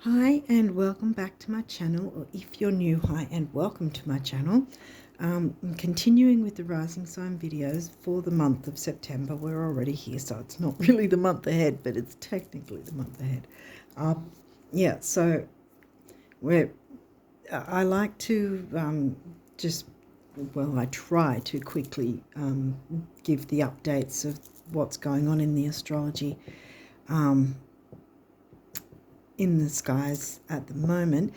Hi and welcome back to my channel, or if you're new, hi and welcome to my channel. I'm continuing with the rising sign videos for the month of September. We're already here, so it's not really the month ahead, but it's technically the month ahead. So I like to I try to quickly give the updates of what's going on in the astrology in the skies at the moment.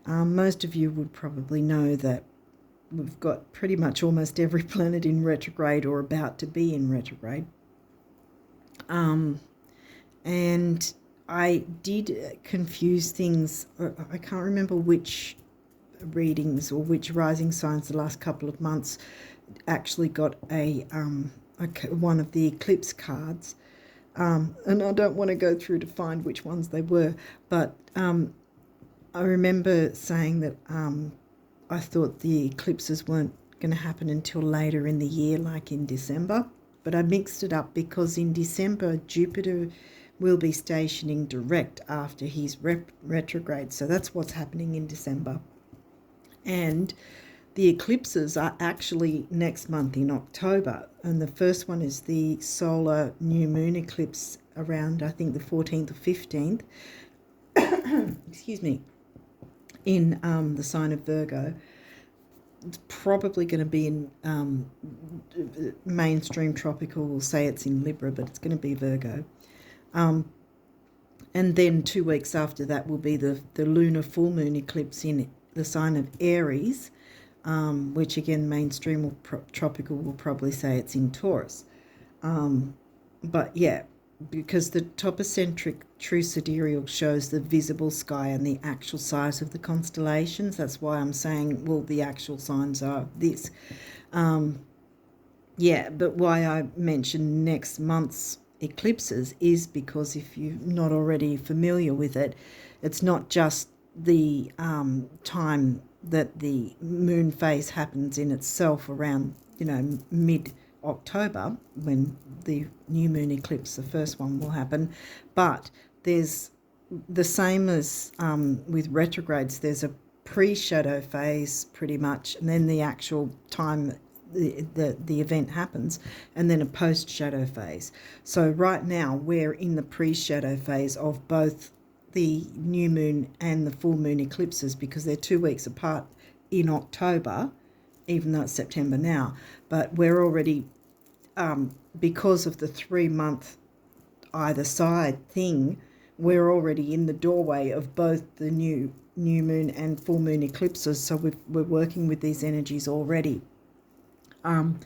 Most of you would probably know that we've got pretty much almost every planet in retrograde or about to be in retrograde. And I did confuse things. I can't remember which readings or which rising signs the last couple of months actually got one of the eclipse cards. And I don't want to go through to find which ones they were, but I remember saying that I thought the eclipses weren't going to happen until later in the year, like in December. But I mixed it up because in December, Jupiter will be stationing direct after his retrograde. So that's what's happening in December. And the eclipses are actually next month in October. And the first one is the solar new moon eclipse around, I think, the 14th or 15th. Excuse me. In the sign of Virgo. It's probably going to be in mainstream tropical. We'll say it's in Libra, but it's going to be Virgo. And then 2 weeks after that will be the lunar full moon eclipse in the sign of Aries, which again, mainstream or tropical will probably say it's in Taurus. But yeah, because the topocentric true sidereal shows the visible sky and the actual size of the constellations. That's why I'm saying, well, the actual signs are this. But why I mentioned next month's eclipses is because if you're not already familiar with it, it's not just the time that the moon phase happens in itself around, mid-October, when the new moon eclipse, the first one, will happen, but there's the same as with retrogrades. There's a pre-shadow phase pretty much, and then the actual time the event happens, and then a post-shadow phase. So right now we're in the pre-shadow phase of both the new moon and the full moon eclipses, because they're 2 weeks apart in October, even though it's September now. But we're already, because of the 3-month either side thing, we're already in the doorway of both the new moon and full moon eclipses. So we're working with these energies already. And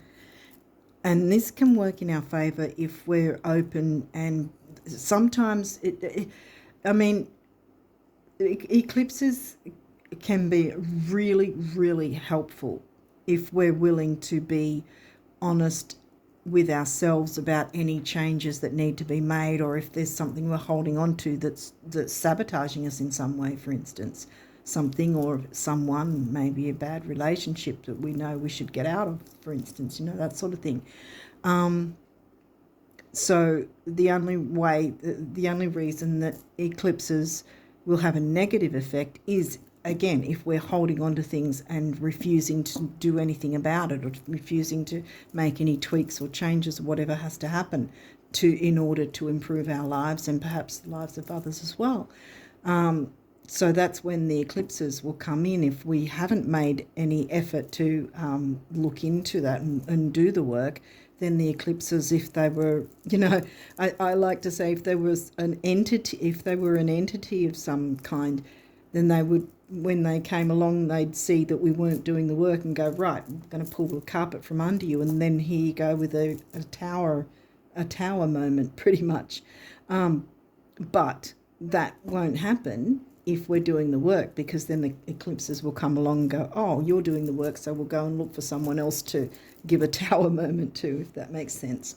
this can work in our favor if we're open, and sometimes eclipses can be really, really helpful if we're willing to be honest with ourselves about any changes that need to be made, or if there's something we're holding on to that's sabotaging us in some way, for instance, something or someone, maybe a bad relationship that we know we should get out of, for instance, that sort of thing. So the only reason that eclipses will have a negative effect is, again, if we're holding on to things and refusing to do anything about it, or refusing to make any tweaks or changes or whatever has to happen in order to improve our lives and perhaps the lives of others as well. So that's when the eclipses will come in. If we haven't made any effort to look into that and do the work, then the eclipses, if they were, I like to say, if there was an entity, if they were an entity of some kind, then they would, when they came along, they'd see that we weren't doing the work and go, right, I'm going to pull the carpet from under you, and then here you go with a tower moment, pretty much. But that won't happen if we're doing the work, because then the eclipses will come along and go, oh, you're doing the work, so we'll go and look for someone else to give a tower moment to, if that makes sense.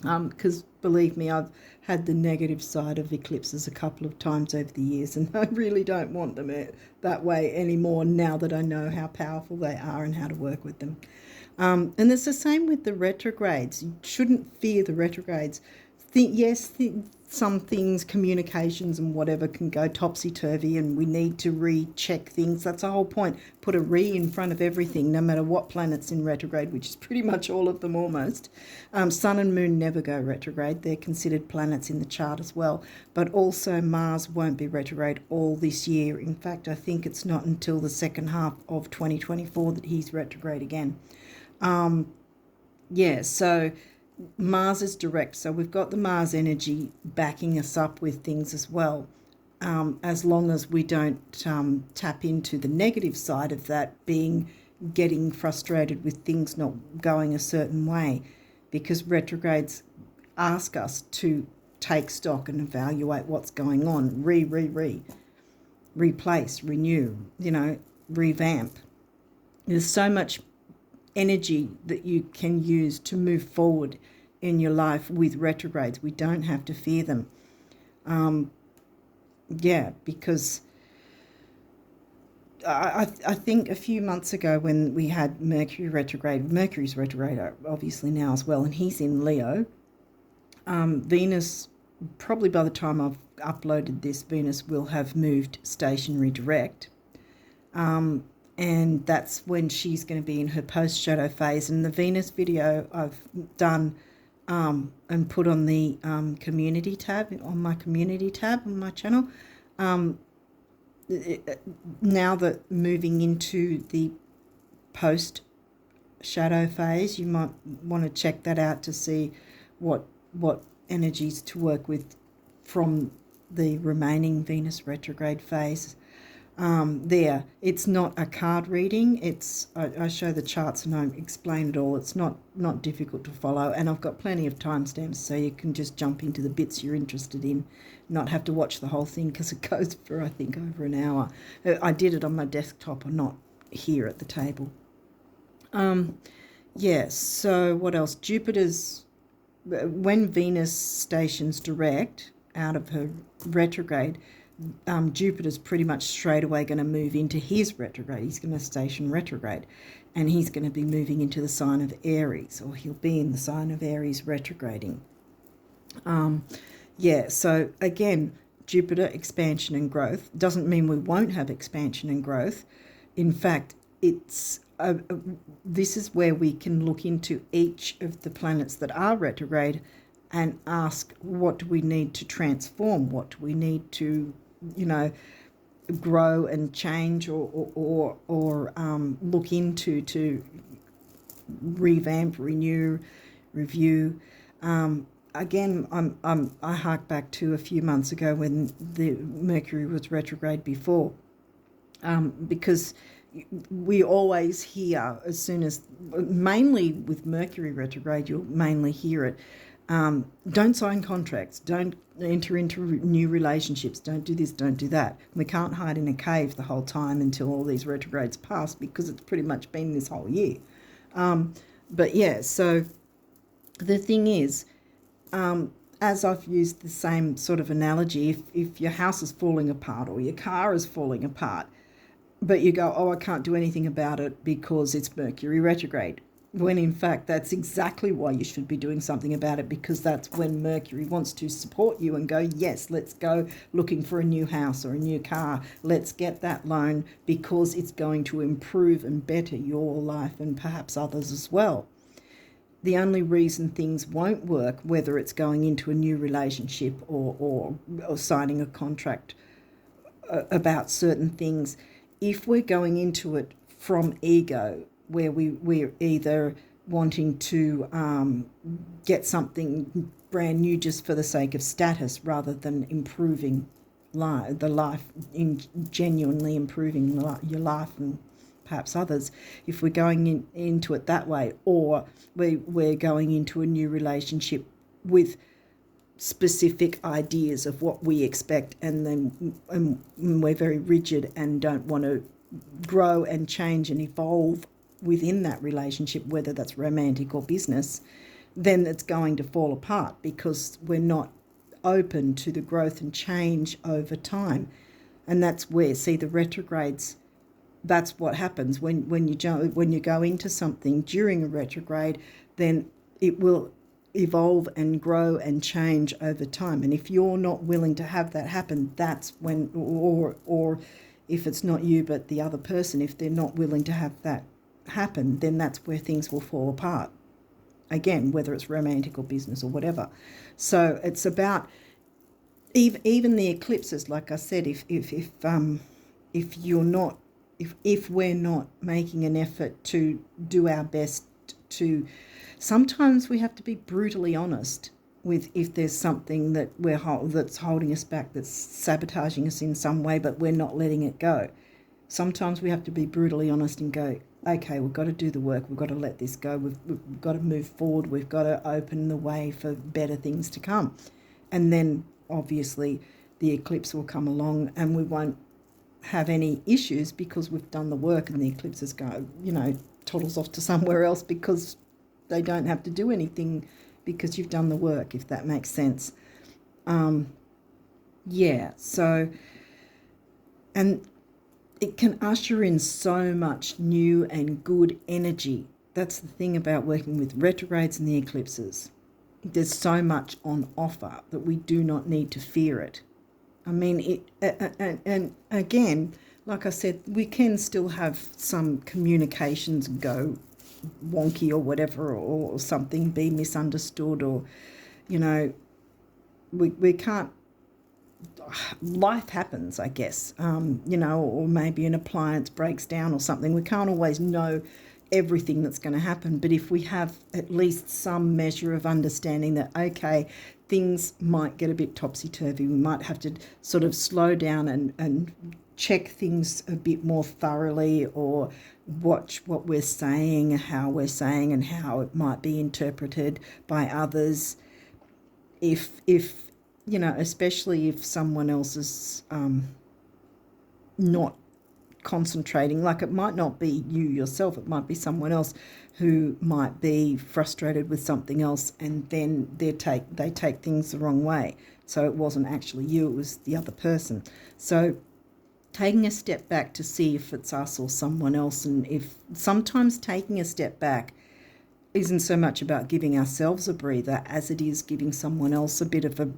Because believe me, I've had the negative side of eclipses a couple of times over the years, and I really don't want them that way anymore, now that I know how powerful they are and how to work with them. And it's the same with the retrogrades. You shouldn't fear the retrogrades. some things, communications and whatever, can go topsy-turvy and we need to recheck things. That's the whole point. Put a re in front of everything, no matter what planet's in retrograde, which is pretty much all of them almost. Sun and Moon never go retrograde. They're considered planets in the chart as well. But also Mars won't be retrograde all this year. In fact, I think it's not until the second half of 2024 that he's retrograde again. So Mars is direct, so we've got the Mars energy backing us up with things as well, as long as we don't tap into the negative side of that, being getting frustrated with things not going a certain way, because retrogrades ask us to take stock and evaluate what's going on, replace, renew, revamp. There's so much energy that you can use to move forward in your life with retrogrades. We don't have to fear them. Because I think a few months ago when we had Mercury's retrograde obviously now as well, and he's in Leo. Venus, probably by the time I've uploaded this, Venus will have moved stationary direct. And that's when she's going to be in her post-shadow phase. And the Venus video I've done and put on the community tab, on my channel. Now that moving into the post-shadow phase, you might want to check that out to see what energies to work with from the remaining Venus retrograde phase. It's not a card reading. I show the charts and I explain it all. It's not difficult to follow, and I've got plenty of timestamps so you can just jump into the bits you're interested in, not have to watch the whole thing because it goes for, I think, over an hour. I did it on my desktop and not here at the table. So what else? When Venus stations direct out of her retrograde, Jupiter's pretty much straight away going to move into his retrograde. He's going to station retrograde, and he's going to be moving into the sign of Aries, or he'll be in the sign of Aries retrograding. So again, Jupiter, expansion and growth. Doesn't mean we won't have expansion and growth. In fact, it's this is where we can look into each of the planets that are retrograde and ask, what do we need to transform? What do we need to grow and change or look into to revamp, renew, review? Again, I hark back to a few months ago when the Mercury was retrograde before, because we always hear, as soon as, mainly with Mercury retrograde, you'll mainly hear it. Don't sign contracts, don't enter into new relationships, don't do this, don't do that. We can't hide in a cave the whole time until all these retrogrades pass, because it's pretty much been this whole year. So the thing is, as I've used the same sort of analogy, if your house is falling apart or your car is falling apart, but you go, I can't do anything about it because it's Mercury retrograde, when in fact that's exactly why you should be doing something about it, because that's when Mercury wants to support you and go, yes, let's go looking for a new house or a new car. Let's get that loan because it's going to improve and better your life and perhaps others as well. The only reason things won't work, whether it's going into a new relationship or signing a contract about certain things, if we're going into it from ego, where we're either wanting to get something brand new just for the sake of status rather than improving the life, in genuinely improving your life and perhaps others, if we're going into it that way, or we're going into a new relationship with specific ideas of what we expect, and we're very rigid and don't want to grow and change and evolve within that relationship, whether that's romantic or business, then it's going to fall apart because we're not open to the growth and change over time. And that's where, see, the retrogrades, that's what happens when you go into something during a retrograde, then it will evolve and grow and change over time. And if you're not willing to have that happen, that's when, or if it's not you but the other person, if they're not willing to have that happen, then that's where things will fall apart. Again, whether it's romantic or business or whatever. So it's about even the eclipses. Like I said, if you're not, if we're not making an effort to do our best to, sometimes we have to be brutally honest with if there's something that that's holding us back, that's sabotaging us in some way, but we're not letting it go. Sometimes we have to be brutally honest and go, okay, we've got to do the work, we've got to let this go, we've got to move forward, we've got to open the way for better things to come. And then obviously the eclipse will come along and we won't have any issues because we've done the work, and the eclipses go, toddles off to somewhere else because they don't have to do anything because you've done the work, if that makes sense. So, and it can usher in so much new and good energy. That's the thing about working with retrogrades and the eclipses. There's so much on offer that we do not need to fear it. I mean, and again, like I said, we can still have some communications go wonky or whatever, or something be misunderstood, or, we can't, life happens, I guess, or maybe an appliance breaks down or something. We can't always know everything that's going to happen, but if we have at least some measure of understanding that, okay, things might get a bit topsy-turvy, we might have to sort of slow down and check things a bit more thoroughly, or watch what we're saying, how we're saying, and how it might be interpreted by others. If especially if someone else is not concentrating, like it might not be you yourself, it might be someone else who might be frustrated with something else, and then they take things the wrong way. So it wasn't actually you, it was the other person. So taking a step back to see if it's us or someone else, and if sometimes taking a step back isn't so much about giving ourselves a breather as it is giving someone else a bit of a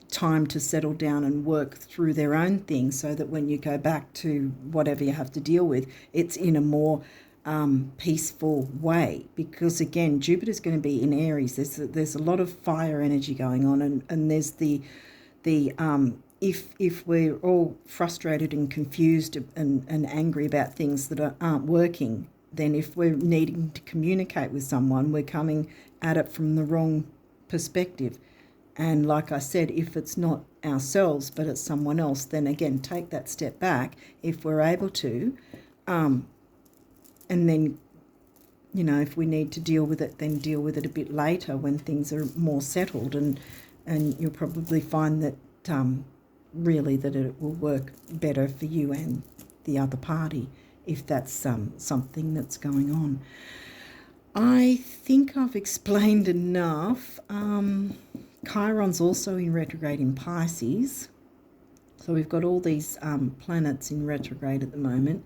time to settle down and work through their own thing, so that when you go back to whatever you have to deal with, it's in a more peaceful way. Because again, Jupiter's going to be in Aries. There's a lot of fire energy going on, and there's the if we're all frustrated and confused and angry about things that aren't working, then if we're needing to communicate with someone, we're coming at it from the wrong perspective. And like I said, if it's not ourselves but it's someone else, then again, take that step back if we're able to, and then, if we need to deal with it, then deal with it a bit later when things are more settled, and you'll probably find that really that it will work better for you and the other party if that's something that's going on. I think I've explained enough. Chiron's also in retrograde in Pisces. So we've got all these planets in retrograde at the moment.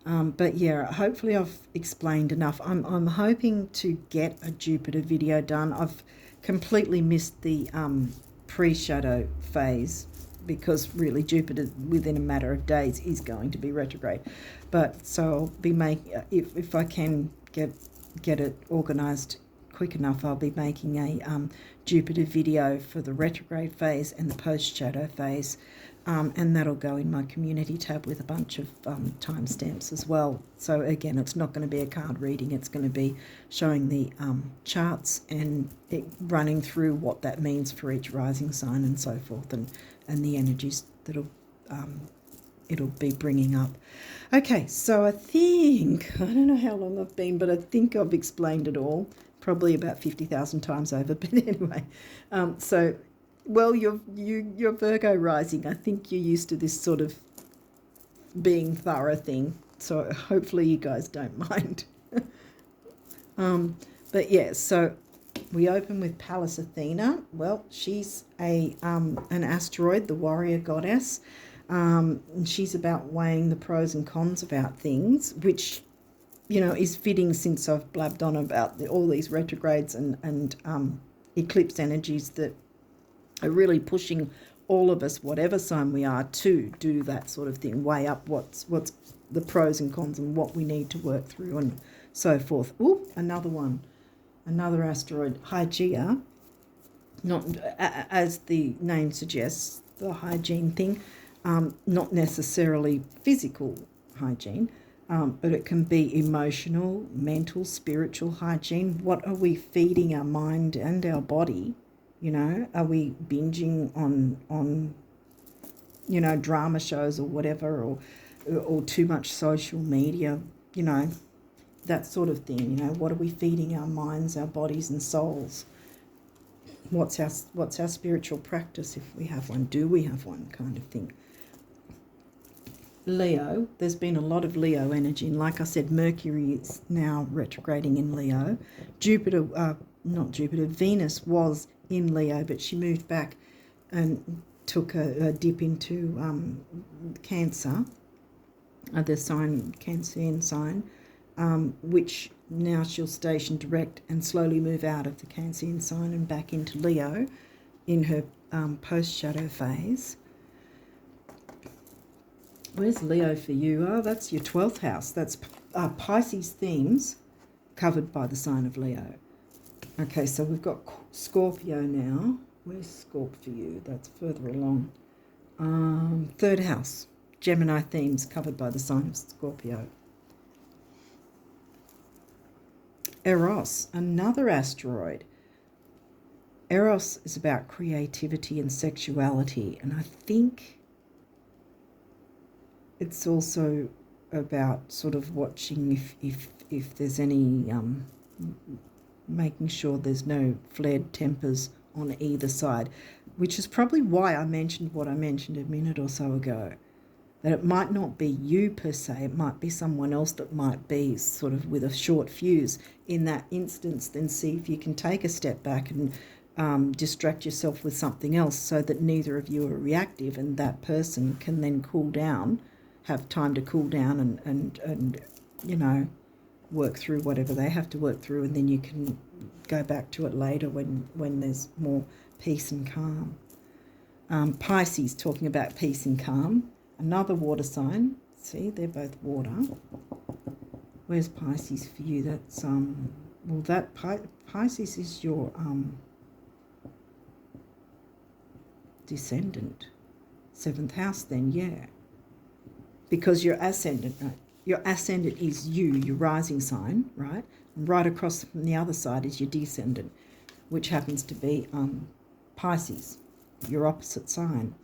But yeah, hopefully I've explained enough. I'm hoping to get a Jupiter video done. I've completely missed the pre-shadow phase, because really Jupiter within a matter of days is going to be retrograde. But so I'll be making, if I can get it organised quick enough, I'll be making a Jupiter video for the retrograde phase and the post-shadow phase, and that'll go in my community tab with a bunch of timestamps as well. So again, it's not going to be a card reading, it's going to be showing the charts and running through what that means for each rising sign and so forth, and the energies that'll it'll be bringing up. Okay, so I don't know how long I've been, but I think I've explained it all, probably about 50,000 times over. But anyway, so, well, you're Virgo rising. I think you're used to this sort of being thorough thing, so hopefully you guys don't mind. But yeah, so we open with Pallas Athena. Well, she's an asteroid, the warrior goddess. And she's about weighing the pros and cons about things, which, is fitting since I've blabbed on about all these retrogrades and eclipse energies that are really pushing all of us, whatever sign we are, to do that sort of thing, weigh up what's the pros and cons and what we need to work through and so forth. Oh, another one, another asteroid, Hygeia, not as the name suggests, the hygiene thing, not necessarily physical hygiene, but it can be emotional, mental, spiritual hygiene. What are we feeding our mind and our body? You know, are we binging on drama shows or whatever, or too much social media, that sort of thing? What are we feeding our minds, our bodies and souls? What's our spiritual practice, if we have one? Do we have one, kind of thing? Leo, there's been a lot of Leo energy, and like I said, Mercury is now retrograding in Leo. Venus was in Leo, but she moved back and took a dip into Cancer, the sign, Cancerian sign, which now she'll station direct and slowly move out of the Cancerian sign and back into Leo in her post-shadow phase. Where's Leo for you? Oh, that's your 12th house. That's Pisces themes covered by the sign of Leo. Okay, so we've got Scorpio now. Where's Scorp for you? That's further along. 3rd house, Gemini themes covered by the sign of Scorpio. Eros, another asteroid. Eros is about creativity and sexuality, and I think it's also about sort of watching if there's any, making sure there's no flared tempers on either side, which is probably why I mentioned what I mentioned a minute or so ago, that it might not be you per se, it might be someone else that might be sort of with a short fuse. In that instance, then see if you can take a step back and distract yourself with something else so that neither of you are reactive, and that person can then cool down, have time to cool down and work through whatever they have to work through, and then you can go back to it later when there's more peace and calm. Pisces, talking about peace and calm, another water sign. See, they're both water. Where's Pisces for you? That's Pisces is your descendant, 7th house. Then because your ascendant, your ascendant is you, your rising sign, right? And right across from the other side is your descendant, which happens to be Pisces, your opposite sign.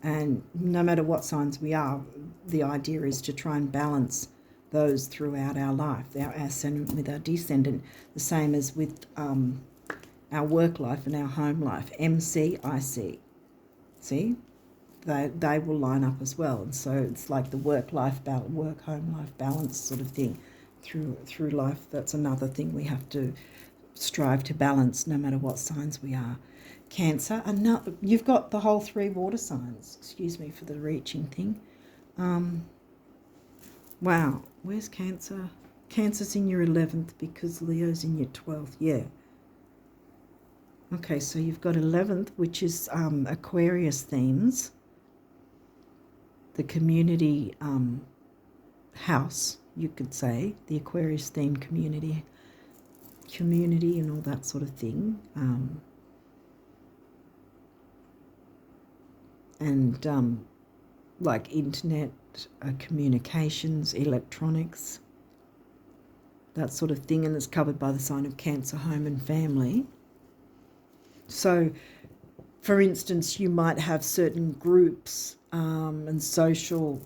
And no matter what signs we are, the idea is to try and balance those throughout our life, our ascendant with our descendant, the same as with our work life and our home life, MC, IC. See? They will line up as well, and so it's like the work-home life balance sort of thing through life. That's another thing we have to strive to balance, no matter what signs we are. Cancer, you've got the whole 3 water signs. Excuse me for the reaching thing. Wow, where's Cancer? Cancer's in your 11th because Leo's in your 12th. Yeah. Okay, so you've got 11th, which is Aquarius themes. The community house, you could say, the Aquarius themed community and all that sort of thing, and like internet, communications, electronics, that sort of thing, and it's covered by the sign of Cancer, home and family. So, for instance, you might have certain groups and social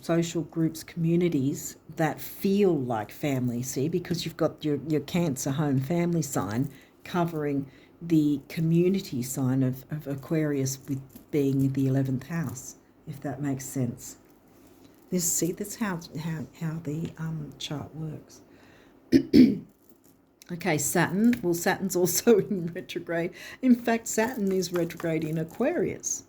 groups, communities that feel like family, see, because you've got your Cancer home family sign covering the community sign of Aquarius, with being the 11th house, if that makes sense. That's how the chart works. Okay, Saturn. Well, Saturn's also in retrograde. In fact, Saturn is retrograde in Aquarius.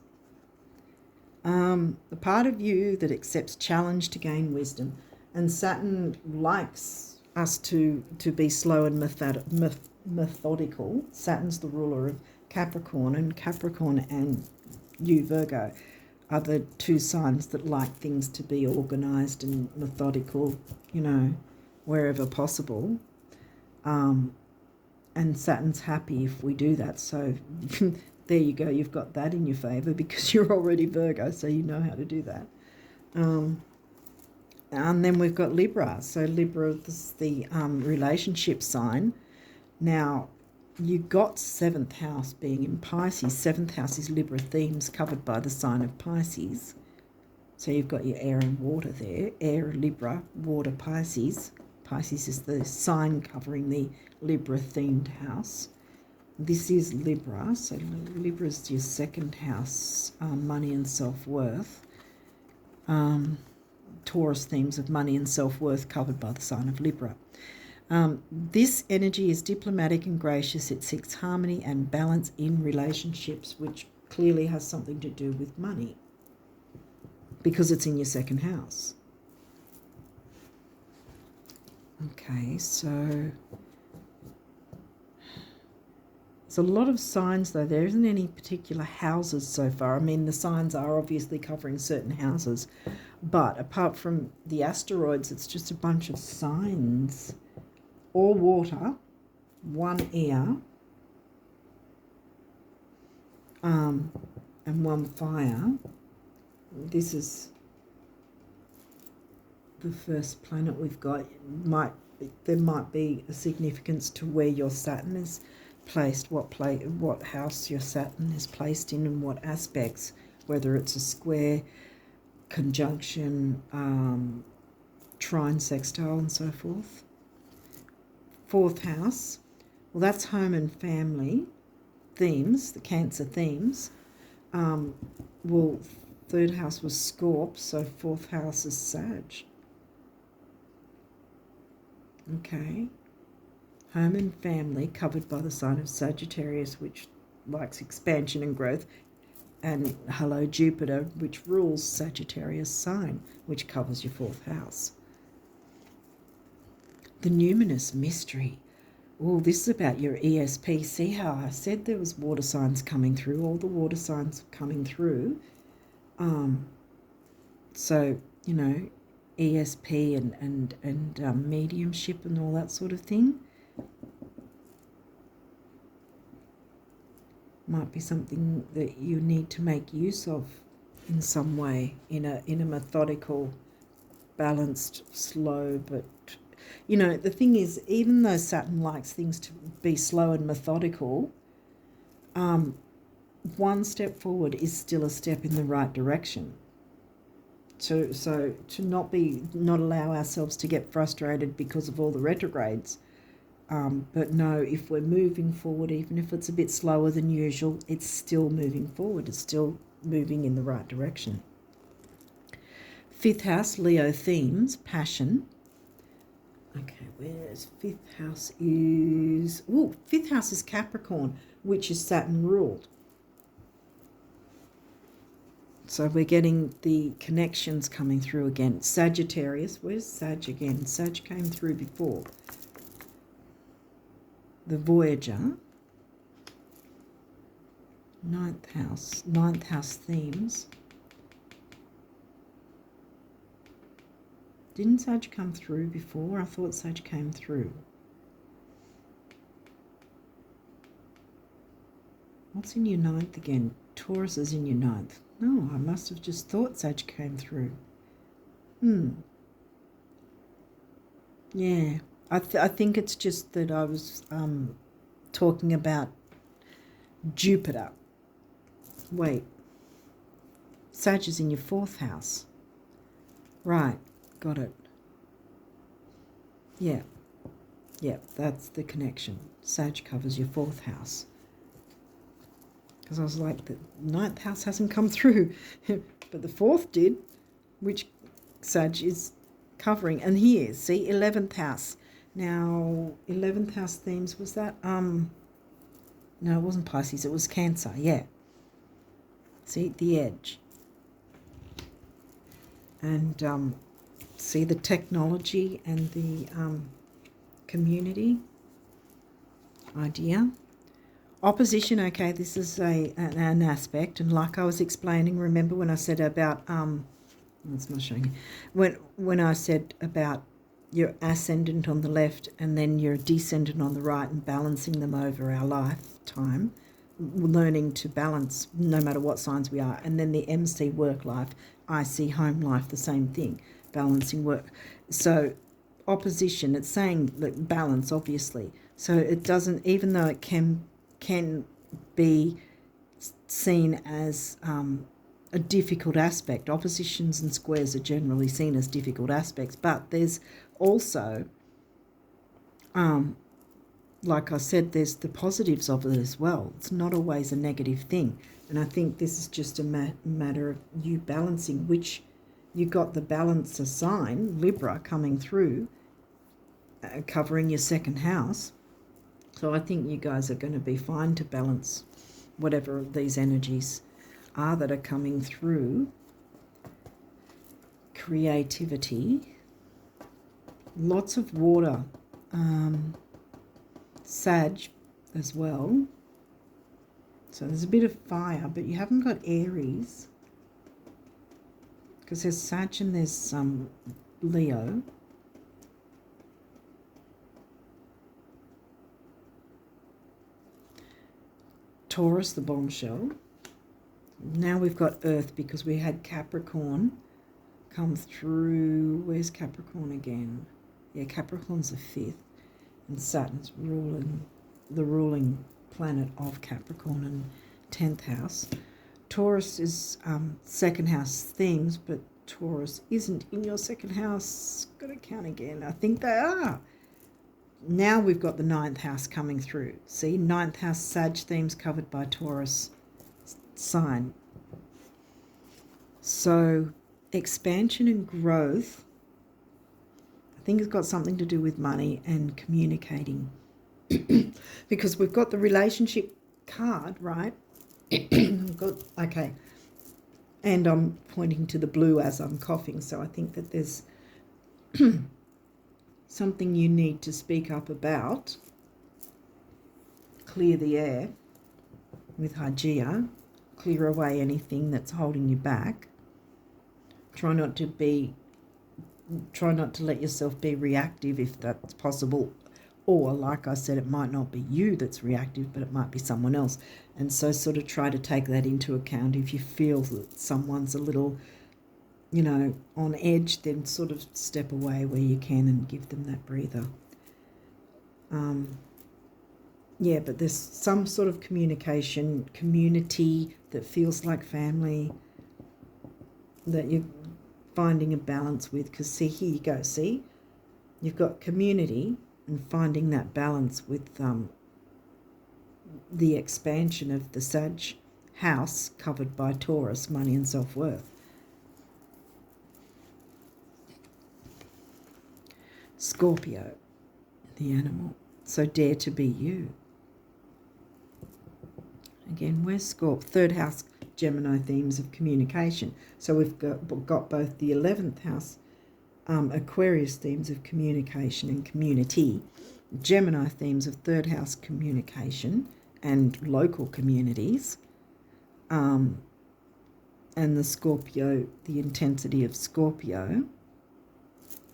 The part of you that accepts challenge to gain wisdom. And Saturn likes us to be slow and methodical. Saturn's the ruler of Capricorn, and Capricorn and you, Virgo, are the two signs that like things to be organised and methodical, you know, wherever possible. And Saturn's happy if we do that. So there you go. You've got that in your favour because you're already Virgo, so you know how to do that. And then we've got Libra. So Libra is the relationship sign. Now, you got 7th house being in Pisces. 7th house is Libra themes covered by the sign of Pisces. So you've got your air and water there. Air, Libra, water, Pisces. Pisces is the sign covering the Libra themed house. This is Libra. So Libra is your 2nd house, money and self-worth. Taurus themes of money and self-worth covered by the sign of Libra. This energy is diplomatic and gracious. It seeks harmony and balance in relationships, which clearly has something to do with money because it's in your 2nd house. Okay, so there's a lot of signs, though. There isn't any particular houses so far. I mean, the signs are obviously covering certain houses, but apart from the asteroids, it's just a bunch of signs. All water, 1 air, and 1 fire. This is the first planet we've got. There might be a significance to where your Saturn is placed, what house your Saturn is placed in, and what aspects, whether it's a square, conjunction, trine, sextile, and so forth. 4th house, well, that's home and family themes, the Cancer themes. Well, 3rd house was Scorp, so 4th house is Sag. Okay. Home and family covered by the sign of Sagittarius, which likes expansion and growth. And hello, Jupiter, which rules Sagittarius sign, which covers your 4th house. The numinous mystery. Oh, this is about your ESP. See how I said there was water signs coming through? All the water signs coming through. So, you know, ESP and mediumship and all that sort of thing. Might be something that you need to make use of in some way, in a methodical, balanced, slow, but you know, the thing is, even though Saturn likes things to be slow and methodical, one step forward is still a step in the right direction. So to not allow ourselves to get frustrated because of all the retrogrades, but no, if we're moving forward, even if it's a bit slower than usual, it's still moving forward. It's still moving in the right direction. 5th house, Leo themes, passion. Okay, where's 5th house is... Oh, 5th house is Capricorn, which is Saturn ruled. So we're getting the connections coming through again. Sagittarius, where's Sag again? Sag came through before. The Voyager. 9th house themes. Didn't Sag come through before? I thought Sag came through. What's in your 9th again? Taurus is in your 9th. No, I must have just thought Sag came through. Yeah, I think it's just that I was talking about Jupiter. Wait, Sag is in your 4th house. Right, got it. Yeah, that's the connection. Sag covers your 4th house. Because I was like, the 9th house hasn't come through, but the 4th did, which Sag is covering. And here, see, 11th house. Now, 11th house themes, was that, no, it wasn't Pisces, it was Cancer, yeah. See, the edge. And see the technology and the community idea. Opposition, okay, this is an aspect, and like I was explaining, remember when I said about it's not showing you. When I said about your ascendant on the left and then your descendant on the right and balancing them over our lifetime, learning to balance no matter what signs we are, and then the MC work life, IC home life, the same thing, balancing work. So opposition, it's saying that balance, obviously. So it doesn't, even though it can be seen as a difficult aspect. Oppositions and squares are generally seen as difficult aspects, but there's also, like I said, there's the positives of it as well. It's not always a negative thing. And I think this is just a matter of you balancing, which you got the balancer sign, Libra, coming through, covering your second house. So I think you guys are going to be fine to balance whatever these energies are that are coming through. Creativity, lots of water, Sag as well. So there's a bit of fire, but you haven't got Aries, because there's Sag and there's some Leo. Taurus, the bombshell. Now we've got Earth because we had Capricorn come through. Where's Capricorn again? Yeah, Capricorn's the 5th, and Saturn's the ruling planet of Capricorn and 10th house. Taurus is second house themes, but Taurus isn't in your second house. Got to count again. I think they are. Now we've got the 9th house coming through. See, 9th house Sag themes covered by Taurus sign. So expansion and growth, I think it's got something to do with money and communicating. Because we've got the relationship card, right? Okay. And I'm pointing to the blue as I'm coughing, so I think that there's something you need to speak up about. Clear the air with Hygeia. Clear away anything that's holding you back. Try not to let yourself be reactive if that's possible. Or, like I said, it might not be you that's reactive, but it might be someone else. And so sort of try to take that into account. If you feel that someone's a little, on edge, then sort of step away where you can and give them that breather. Yeah, but there's some sort of communication, community that feels like family that you're finding a balance with. Because see, here you go, see? You've got community and finding that balance with the expansion of the Sag house covered by Taurus, money and self-worth. Scorpio, the animal. So dare to be you. Again, where's Scorp? 3rd house, Gemini themes of communication. So we've got both the 11th house, Aquarius themes of communication and community, Gemini themes of 3rd house communication and local communities, and the Scorpio, the intensity of Scorpio.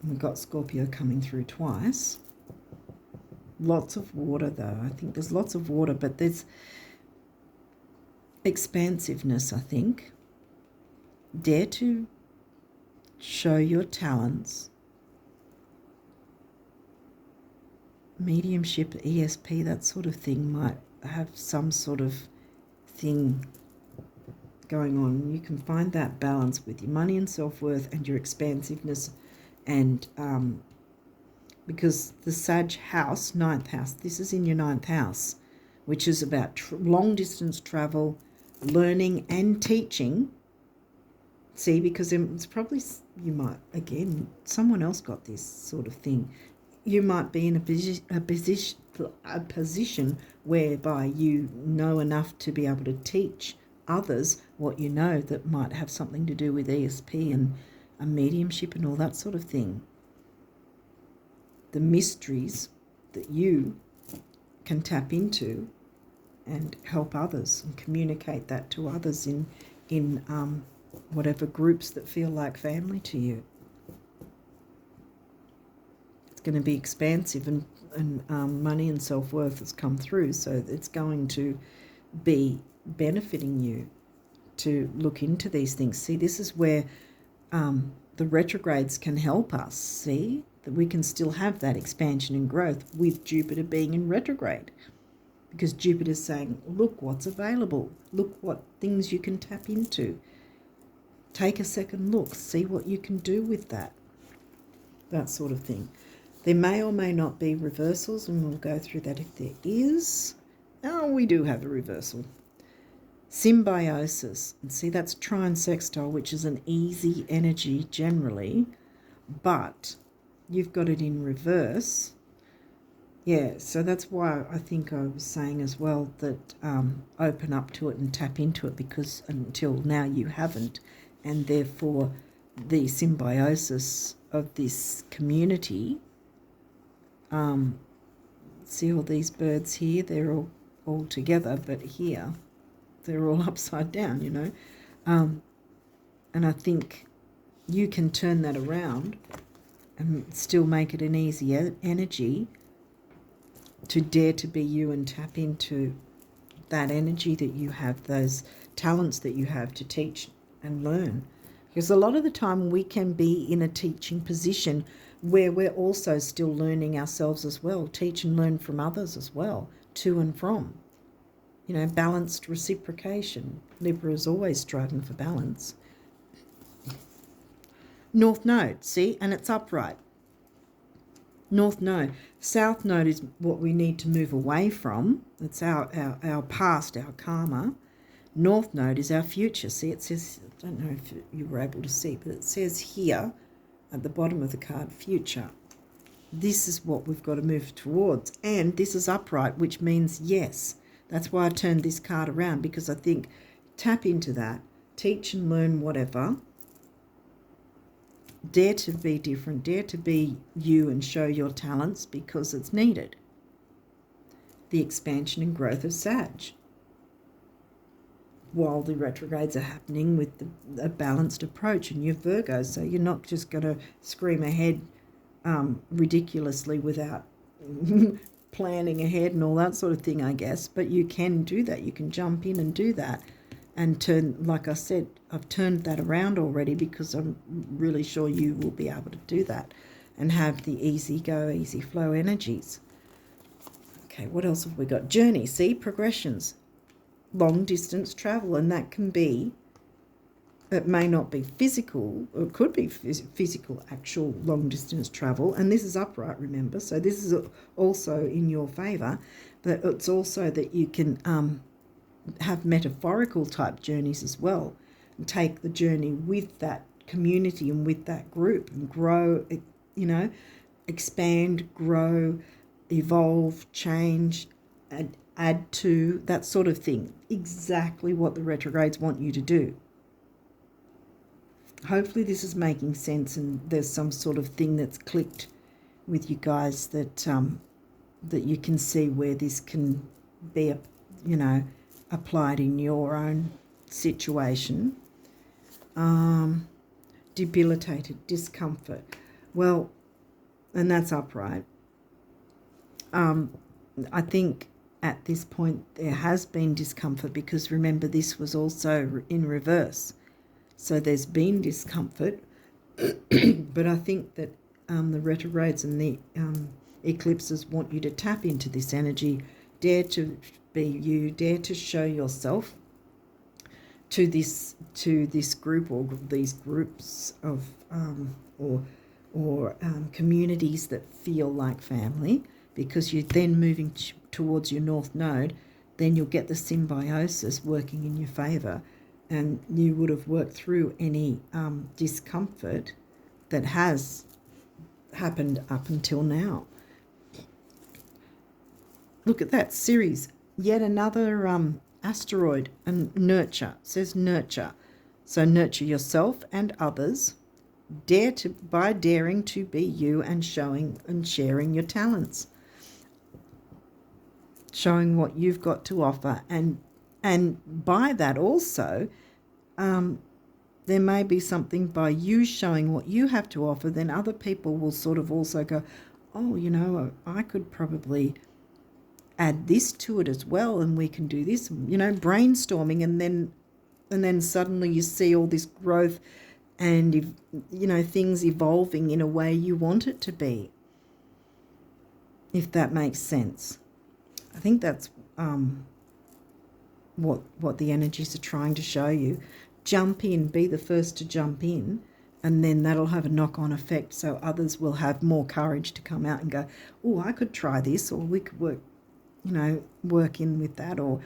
We've got Scorpio coming through twice. Lots of water, though. I think there's lots of water, but there's expansiveness, I think. Dare to show your talents. Mediumship, ESP, that sort of thing might have some sort of thing going on. You can find that balance with your money and self-worth and your expansiveness. And because the Sag house, 9th house, this is in your 9th house, which is about long distance travel, learning and teaching. See, because it's probably, you might, again, someone else got this sort of thing. You might be in a position whereby you know enough to be able to teach others what you know that might have something to do with ESP and a mediumship and all that sort of thing. The mysteries that you can tap into and help others and communicate that to others in whatever groups that feel like family to you. It's going to be expansive, and money and self-worth has come through, so it's going to be benefiting you to look into these things. See, this is where the retrogrades can help us, see, that we can still have that expansion and growth with Jupiter being in retrograde. Because Jupiter's saying, look what's available. Look what things you can tap into. Take a second look. See what you can do with that. That sort of thing. There may or may not be reversals, and we'll go through that if there is. Oh, we do have a reversal. Symbiosis. And see, that's trine sextile, which is an easy energy generally, but you've got it in reverse. Yeah, so that's why I think I was saying as well that open up to it and tap into it, because until now you haven't, and therefore the symbiosis of this community, see all these birds here, they're all together, but here they're all upside down, you know. And I think you can turn that around and still make it an easy energy to dare to be you and tap into that energy that you have, those talents that you have to teach and learn. Because a lot of the time we can be in a teaching position where we're also still learning ourselves as well, teach and learn from others as well, to and from. You know, balanced reciprocation. Libra is always striving for balance. North Node, see, and it's upright. North Node. South Node is what we need to move away from. It's our past, our karma. North Node is our future. See, it says, I don't know if you were able to see, but it says here at the bottom of the card, future. This is what we've got to move towards. And this is upright, which means yes. That's why I turned this card around, because I think tap into that, teach and learn whatever. Dare to be different, dare to be you and show your talents, because it's needed. The expansion and growth of Sag. While the retrogrades are happening with a balanced approach, and you're Virgo, so you're not just going to scream ahead ridiculously without planning ahead and all that sort of thing, I guess, but you can do that. You can jump in and do that and turn, like I said, I've turned that around already, because I'm really sure you will be able to do that and have the easy go, easy flow energies. Okay, what else have we got? Journey, see, progressions, long distance travel, and that can be, it may not be physical, or it could be physical, actual long distance travel, and this is upright, remember, so this is also in your favour, but it's also that you can have metaphorical type journeys as well, and take the journey with that community and with that group and grow, you know, expand, grow, evolve, change, add to, that sort of thing. Exactly what the retrogrades want you to do. Hopefully this is making sense, and there's some sort of thing that's clicked with you guys that that you can see where this can be, you know, applied in your own situation. Debilitated, discomfort. Well, and that's upright. I think at this point there has been discomfort, because remember this was also in reverse. So there's been discomfort, but I think that the retrogrades and the eclipses want you to tap into this energy, dare to be you, dare to show yourself to this group, or these groups of communities that feel like family, because you're then moving towards your North Node. Then you'll get the symbiosis working in your favour, and you would have worked through any discomfort that has happened up until now. Look at that series, yet another asteroid, and nurture. It says nurture. So nurture yourself and others. By daring to be you and showing and sharing your talents. showing what you've got to offer, and by that also, there may be something by you showing what you have to offer, then other people will sort of also go, oh, you know, I could probably add this to it as well, and we can do this, you know, brainstorming, and then suddenly you see all this growth and, you know, things evolving in a way you want it to be, if that makes sense. I think that's what the energies are trying to show you. Jump in, be the first to jump in, and then that'll have a knock-on effect, so others will have more courage to come out and go, oh, I could try this, or we could work in with that, or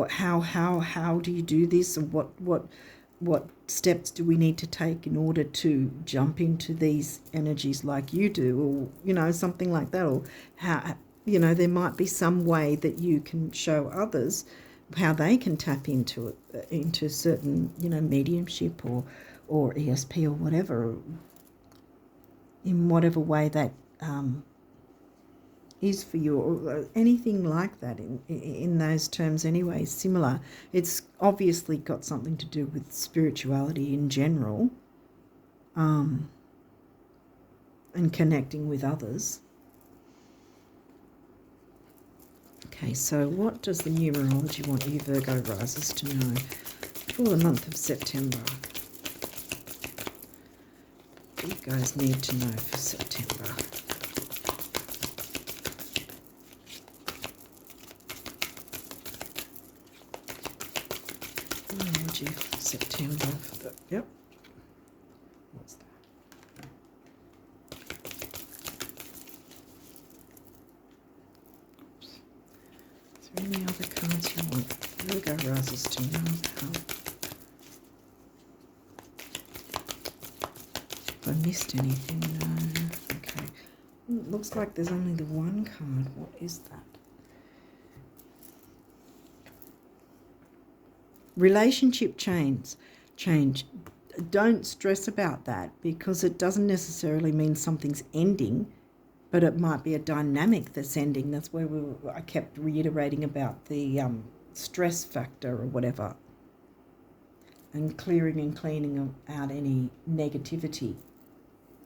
how do you do this, and what steps do we need to take in order to jump into these energies like you do, or, you know, something like that, or how, you know, there might be some way that you can show others how they can tap into it, into certain, you know, mediumship or ESP or whatever, in whatever way that is for you, or anything like that in those terms anyway, similar. It's obviously got something to do with spirituality in general, and connecting with others. Okay, so what does the numerology want you Virgo risers to know for the month of September? What do you guys need to know for September? Numerology for September. Yep. What's that? Any other cards you want Virgo risers to know about? Have I missed anything? No. Okay. It looks like there's only the one card. What is that? Relationship change. Don't stress about that, because it doesn't necessarily mean something's ending, but it might be a dynamic that's ending. That's where I kept reiterating about the stress factor or whatever, and clearing and cleaning out any negativity,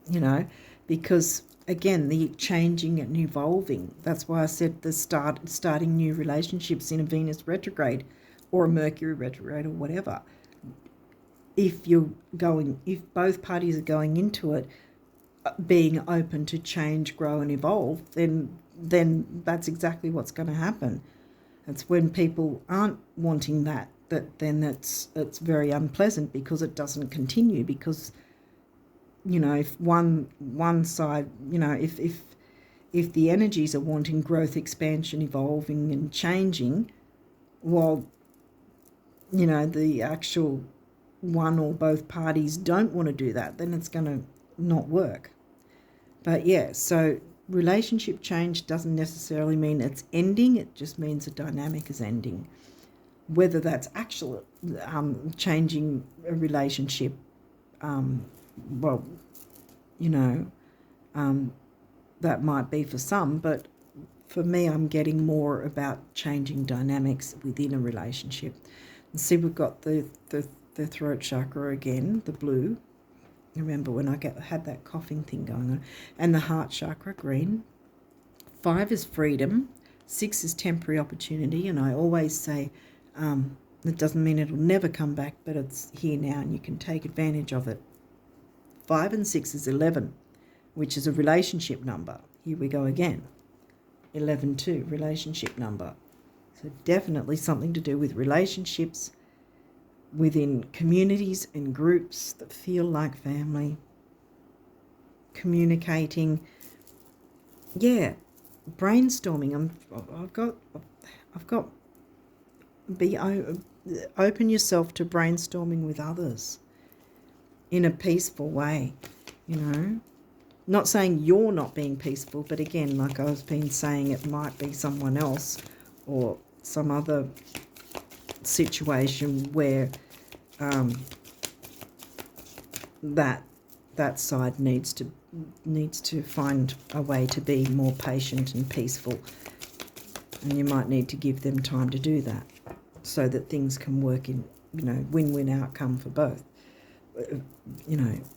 you know, because, again, the changing and evolving. That's why I said the starting new relationships in a Venus retrograde or a Mercury retrograde or whatever. If both parties are going into it being open to change, grow and evolve, then that's exactly what's going to happen. It's when people aren't wanting that then it's very unpleasant, because it doesn't continue, because, you know, if one side, you know, if the energies are wanting growth, expansion, evolving and changing, while, you know, the actual one or both parties don't want to do that, then it's going to not work. But yeah, so relationship change doesn't necessarily mean it's ending, it just means a dynamic is ending. Whether that's actually changing a relationship, well, you know, that might be for some, but for me, I'm getting more about changing dynamics within a relationship. And see, we've got the throat chakra again, the blue. Remember when I had that coughing thing going on. And the heart chakra, green. 5 is freedom. 6 is temporary opportunity. And I always say, it doesn't mean it'll never come back, but it's here now and you can take advantage of it. 5 and 6 is 11, which is a relationship number. Here we go again. 11 too, relationship number. So definitely something to do with relationships within communities and groups that feel like family, communicating. Yeah, brainstorming. I've got open yourself to brainstorming with others in a peaceful way, you know. Not saying you're not being peaceful, but again, like I've been saying, it might be someone else or some other situation where that side needs to find a way to be more patient and peaceful. And you might need to give them time to do that so that things can work in, win-win outcome for both,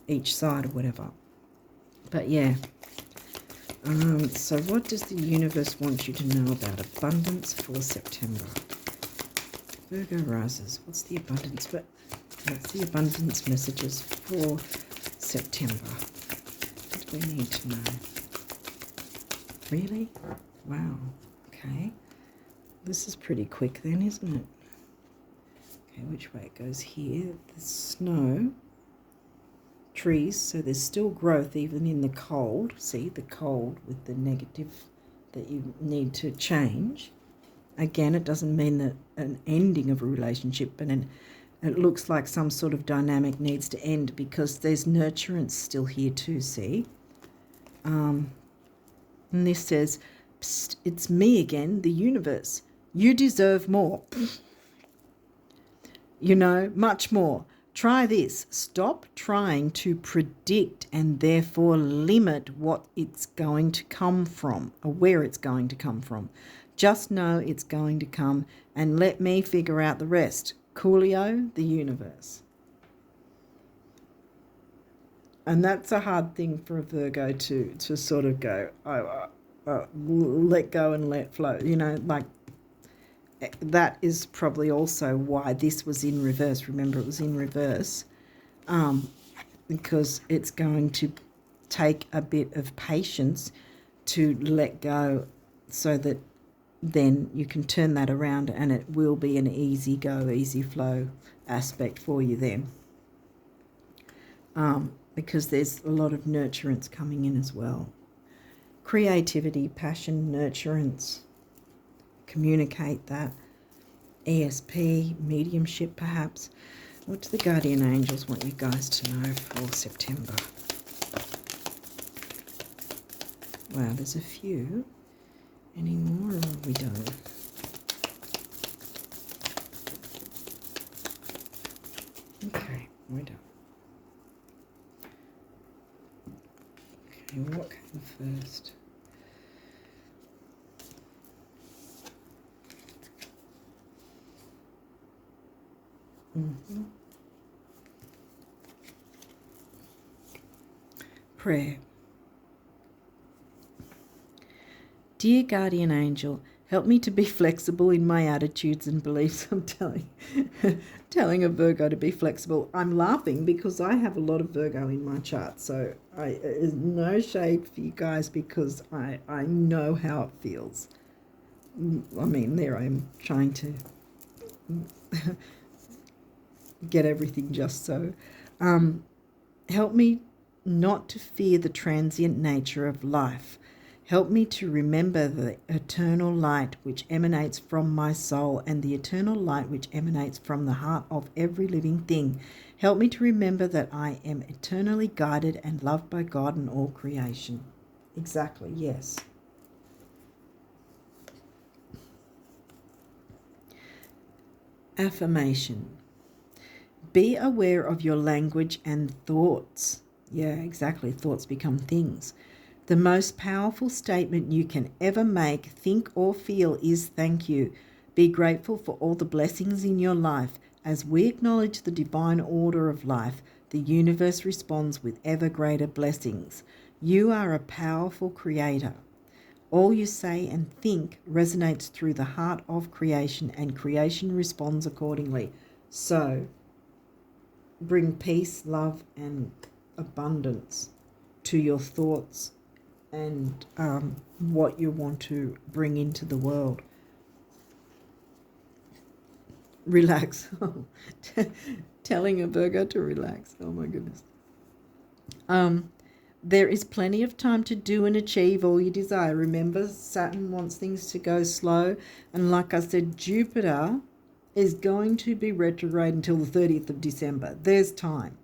each side or whatever. But yeah. So what does the universe want you to know about abundance for September? Virgo rises. What's the abundance messages for September? What do we need to know? Really? Wow. Okay. This is pretty quick then, isn't it? Okay, which way it goes here? The snow. Trees, so there's still growth even in the cold. See, the cold with the negative that you need to change. Again, it doesn't mean that an ending of a relationship, but it looks like some sort of dynamic needs to end because there's nurturance still here too, see? And this says, "Psst, it's me again, the universe. You deserve more." Much more. Try this. Stop trying to predict and therefore limit what it's going to come from or where it's going to come from. Just know it's going to come and let me figure out the rest. Coolio, the universe. And that's a hard thing for a Virgo to sort of go, let go and let flow. That is probably also why this was in reverse. Remember, it was in reverse because it's going to take a bit of patience to let go so that then you can turn that around and it will be an easy go, easy flow aspect for you then. Because there's a lot of nurturance coming in as well. Creativity, passion, nurturance. Communicate that. ESP, mediumship perhaps. What do the guardian angels want you guys to know for September? Wow, there's a few. Any more or are we done? Okay, we're done. Okay, what came first? Prayer. Dear guardian angel, help me to be flexible in my attitudes and beliefs. I'm telling a Virgo to be flexible. I'm laughing because I have a lot of Virgo in my chart, so there's no shade for you guys because I know how it feels. I mean, there I am trying to get everything just so. Help me not to fear the transient nature of life. Help me to remember the eternal light which emanates from my soul and the eternal light which emanates from the heart of every living thing. Help me to remember that I am eternally guided and loved by God and all creation. Exactly, yes. Affirmation. Be aware of your language and thoughts. Yeah, exactly. Thoughts become things. The most powerful statement you can ever make, think or feel is thank you. Be grateful for all the blessings in your life. As we acknowledge the divine order of life, the universe responds with ever greater blessings. You are a powerful creator. All you say and think resonates through the heart of creation, and creation responds accordingly. So, bring peace, love, and abundance to your thoughts and what you want to bring into the world. Relax. Telling a Virgo to relax. Oh my goodness. There is plenty of time to do and achieve all you desire. Remember, Saturn wants things to go slow. And like I said, Jupiter is going to be retrograde until the 30th of December. There's time.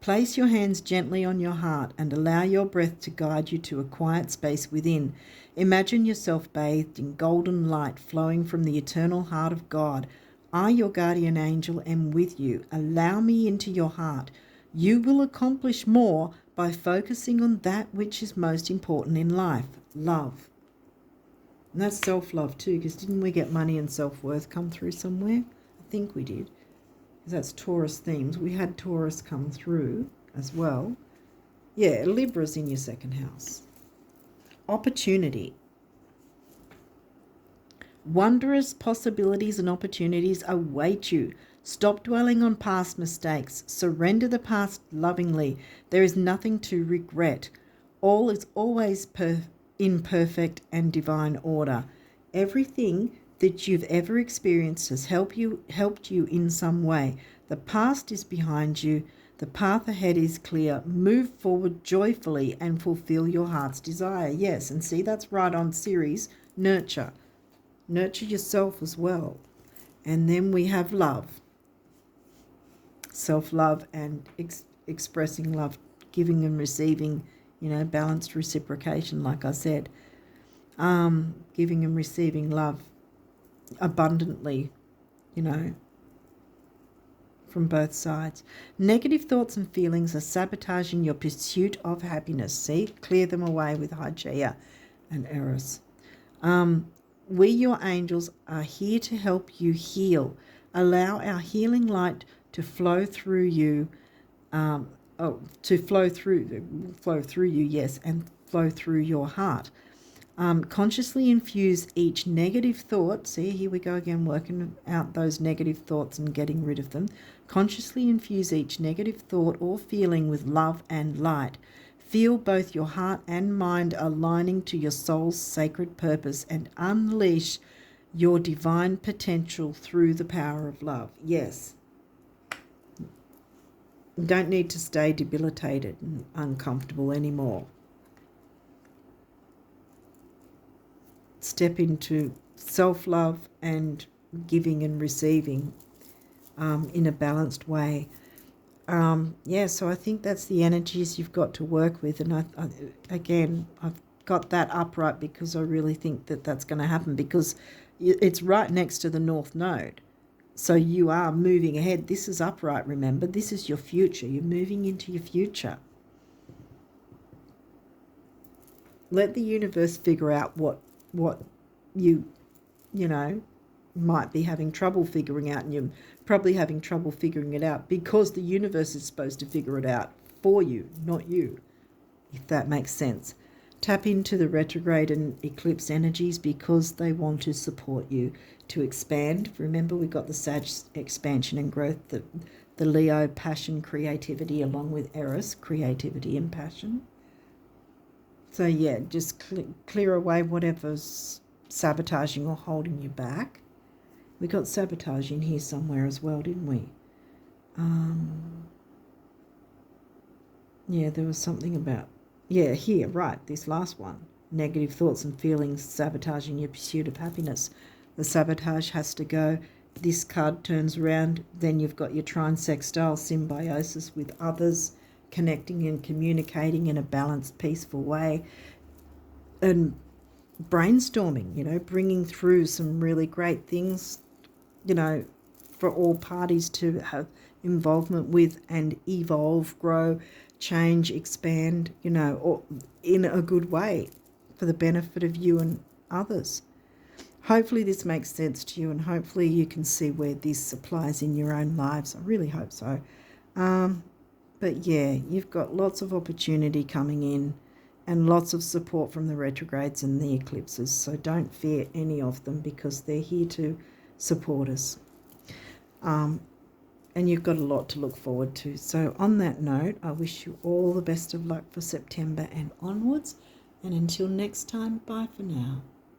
Place your hands gently on your heart and allow your breath to guide you to a quiet space within. Imagine yourself bathed in golden light flowing from the eternal heart of God. I, your guardian angel, am with you. Allow me into your heart. You will accomplish more by focusing on that which is most important in life, love. And that's self-love too, because didn't we get money and self-worth come through somewhere? I think we did. Because that's Taurus themes. We had Taurus come through as well. Yeah, Libra's in your second house. Opportunity. Wondrous possibilities and opportunities await you. Stop dwelling on past mistakes. Surrender the past lovingly. There is nothing to regret. All is always in perfect and divine order. Everything that you've ever experienced has helped you in some way. The past is behind you. The path ahead is clear. Move forward joyfully and fulfill your heart's desire. Yes, and see, that's right on series. Nurture. Nurture yourself as well. And then we have love. Self-love and expressing love, giving and receiving, balanced reciprocation, like I said. Giving and receiving love abundantly, from both sides. Negative thoughts and feelings are sabotaging your pursuit of happiness. See, clear them away with Hygeia and Eros. We, your angels, are here to help you heal. Allow our healing light to flow through you, yes, and flow through your heart. Consciously infuse each negative thought. See, here we go again, working out those negative thoughts and getting rid of them. Consciously infuse each negative thought or feeling with love and light. Feel both your heart and mind aligning to your soul's sacred purpose and unleash your divine potential through the power of love. Yes. You don't need to stay debilitated and uncomfortable anymore. Step into self-love and giving and receiving in a balanced way. So I think that's the energies you've got to work with. And I've got that upright because I really think that that's going to happen, because it's right next to the North Node. So you are moving ahead. This is upright, remember. This is your future. You're moving into your future. Let the universe figure out what you might be having trouble figuring out, and you're probably having trouble figuring it out because the universe is supposed to figure it out for you, not you, if that makes sense. Tap into the retrograde and eclipse energies because they want to support you to expand. Remember, we've got the Sag expansion and growth, the Leo passion, creativity, along with Eros, creativity and passion. So yeah, just clear away whatever's sabotaging or holding you back. We got sabotage in here somewhere as well, didn't we? There was something about, here, right, this last one. Negative thoughts and feelings sabotaging your pursuit of happiness. The sabotage has to go. This card turns around. Then you've got your trine sextile symbiosis with others, connecting and communicating in a balanced, peaceful way. And brainstorming, bringing through some really great things, for all parties to have involvement with and evolve, grow, change, expand, or in a good way for the benefit of you and others. Hopefully this makes sense to you, and hopefully you can see where this applies in your own lives. I really hope so. But yeah, you've got lots of opportunity coming in and lots of support from the retrogrades and the eclipses. So don't fear any of them because they're here to support us. And you've got a lot to look forward to. So on that note, I wish you all the best of luck for September and onwards. And until next time, bye for now.